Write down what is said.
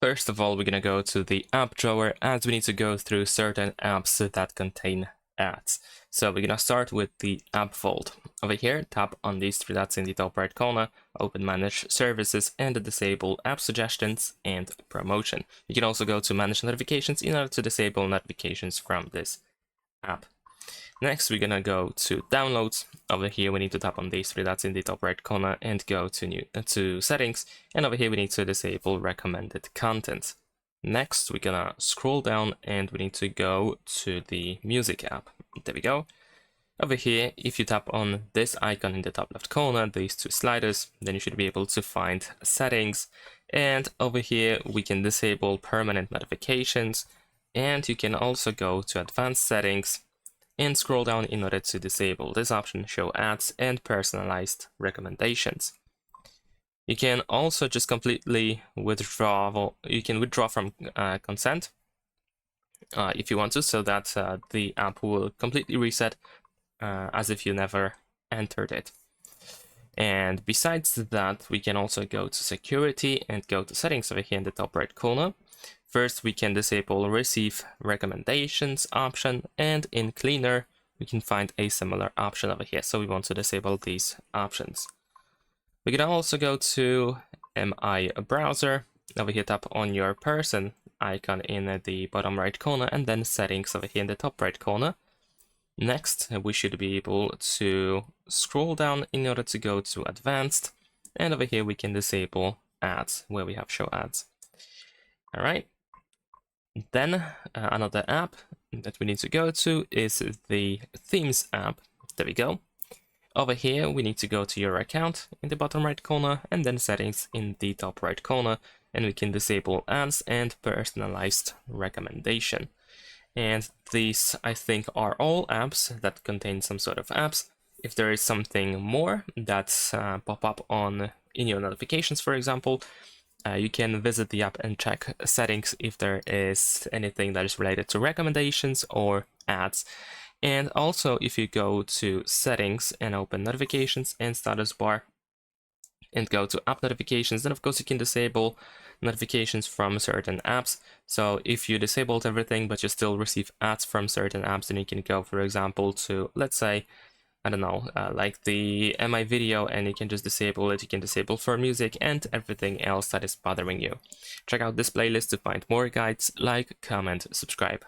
First of all, we're gonna go to the app drawer as we need to go through certain apps that contain ads. So we're gonna start with the app vault. Over here, tap on these three dots in the top right corner, open manage services and disable app suggestions and promotion. You can also go to manage notifications in order to disable notifications from this app. Next, we're gonna go to downloads. Over here, we need to tap on these three dots in the top right corner and go to settings. And over here, we need to disable recommended content. Next, we're gonna scroll down and we need to go to the music app. There we go. Over here, if you tap on this icon in the top left corner, these two sliders, then you should be able to find settings. And over here, we can disable permanent notifications. And you can also go to advanced settings and scroll down in order to disable this option, show ads and personalized recommendations. You can also just completely withdraw, you can withdraw from consent if you want to, so that the app will completely reset as if you never entered it. And besides that, we can also go to security and go to settings over here in the top right corner. First, we can disable receive recommendations option, and in cleaner, we can find a similar option over here. So we want to disable these options. We can also go to MI browser. Over here, tap on your person icon in the bottom right corner, and then settings over here in the top right corner. Next, we should be able to scroll down in order to go to advanced. And over here, we can disable ads where we have show ads. All right. Then another app that we need to go to is the themes app. There we go. Over here, we need to go to your account in the bottom right corner and then settings in the top right corner. And we can disable ads and personalized recommendation. And these, I think, are all apps that contain some sort of apps. If there is something more that's pop up in your notifications, for example, you can visit the app and check settings if there is anything that is related to recommendations or ads. And also, if you go to settings and open notifications and status bar and go to app notifications, then of course you can disable notifications from certain apps. So if you disabled everything but you still receive ads from certain apps, then you can go, for example, to, let's say, I don't know, like the MI video, and you can just disable it. You can disable for music and everything else that is bothering you. Check out this playlist to find more guides. Like, comment, subscribe.